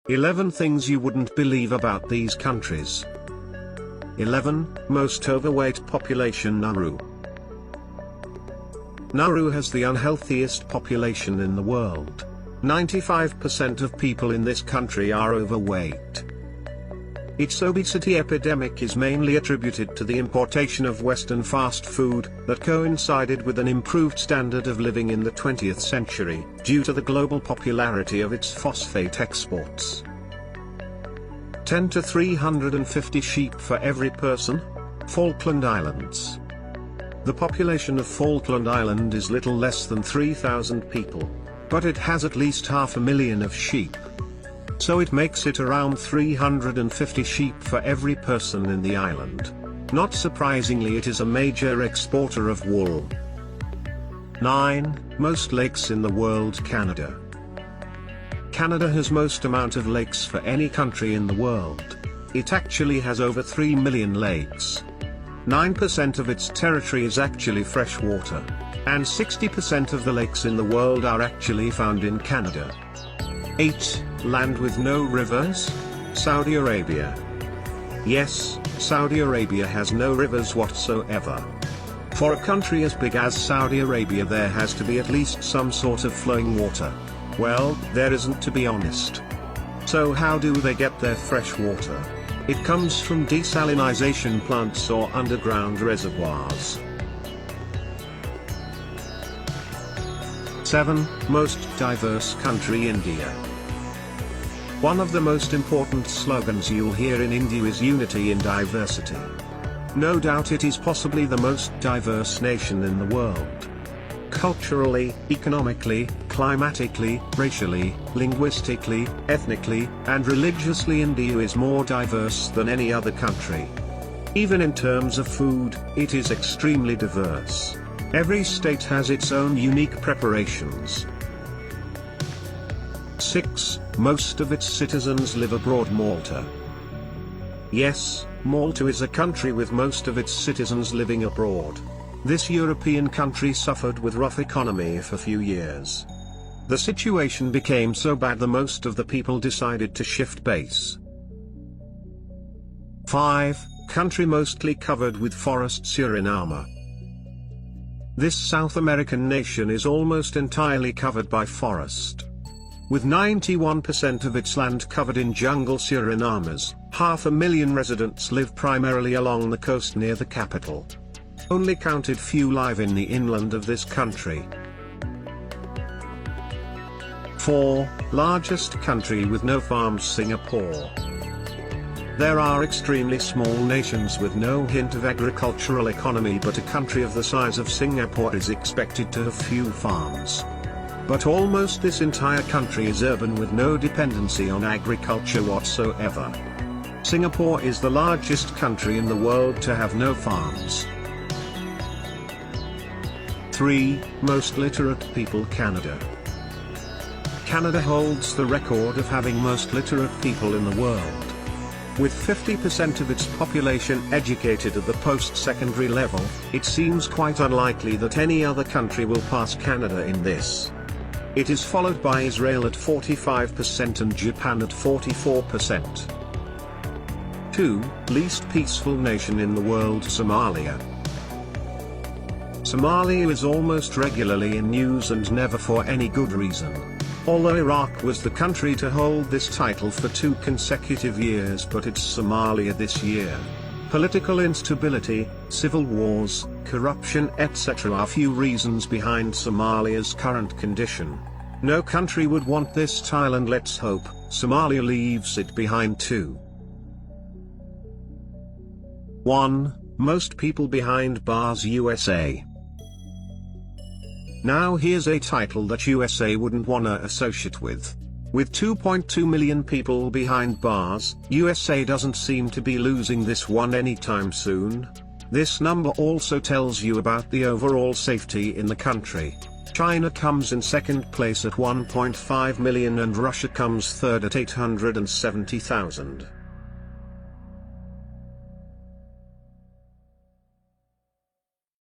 11 things you wouldn't believe about these countries. 11. Most overweight population. Naru. Naru has the unhealthiest population in the world. 95% of people in this country are overweight. Its obesity epidemic is mainly attributed to the importation of Western fast food that coincided with an improved standard of living in the 20th century, due to the global popularity of its phosphate exports. 10 to 350 sheep for every person. Falkland Islands. The population of Falkland Island is little less than 3,000 people, but it has at least 500,000 of sheep. So it makes it around 350 sheep for every person in the island. Not surprisingly, it is a major exporter of wool. 9. Most lakes in the world. Canada. Canada has most amount of lakes for any country in the world. It actually has over 3 million lakes. 9% of its territory is actually freshwater, and 60% of the lakes in the world are actually found in Canada. 8. Land with no rivers. Saudi Arabia. Yes, Saudi Arabia has no rivers whatsoever. For a country as big as Saudi Arabia, there has to be at least some sort of flowing water. Well, there isn't, to be honest. So how do they get their fresh water? It comes from desalination plants or underground reservoirs. 7. Most diverse country. India. One of the most important slogans you'll hear in India is unity in diversity. No doubt it is possibly the most diverse nation in the world. Culturally, economically, climatically, racially, linguistically, ethnically, and religiously, India is more diverse than any other country. Even in terms of food, it is extremely diverse. Every state has its own unique preparations. 6. Most of its citizens live abroad. Malta. Yes, Malta is a country with most of its citizens living abroad. This European country suffered with rough economy for a few years. The situation became so bad that most of the people decided to shift base. 5. Country mostly covered with forest. Suriname. This South American nation is almost entirely covered by forest. With 91% of its land covered in jungle, Suriname's 500,000 residents live primarily along the coast near the capital. Only counted few live in the inland of this country. 4. Largest country with no farms. Singapore. There are extremely small nations with no hint of agricultural economy, but a country of the size of Singapore is expected to have few farms. But almost this entire country is urban with no dependency on agriculture whatsoever. Singapore is the largest country in the world to have no farms. 3. Most literate people. Canada. Canada holds the record of having most literate people in the world. With 50% of its population educated at the post-secondary level, it seems quite unlikely that any other country will pass Canada in this. It is followed by Israel at 45% and Japan at 44%. 2. Least peaceful nation in the world. Somalia. Somalia is almost regularly in news and never for any good reason. Although Iraq was the country to hold this title for 2 consecutive years, but it's Somalia this year. Political instability, civil wars, corruption, etc. are few reasons behind Somalia's current condition. No country would want this tile, and let's hope Somalia leaves it behind too. 1. Most people behind bars. USA. Now here's a title that USA wouldn't wanna associate with. With 2.2 million people behind bars, USA doesn't seem to be losing this one anytime soon. This number also tells you about the overall safety in the country. China comes in second place at 1.5 million and Russia comes third at 870,000.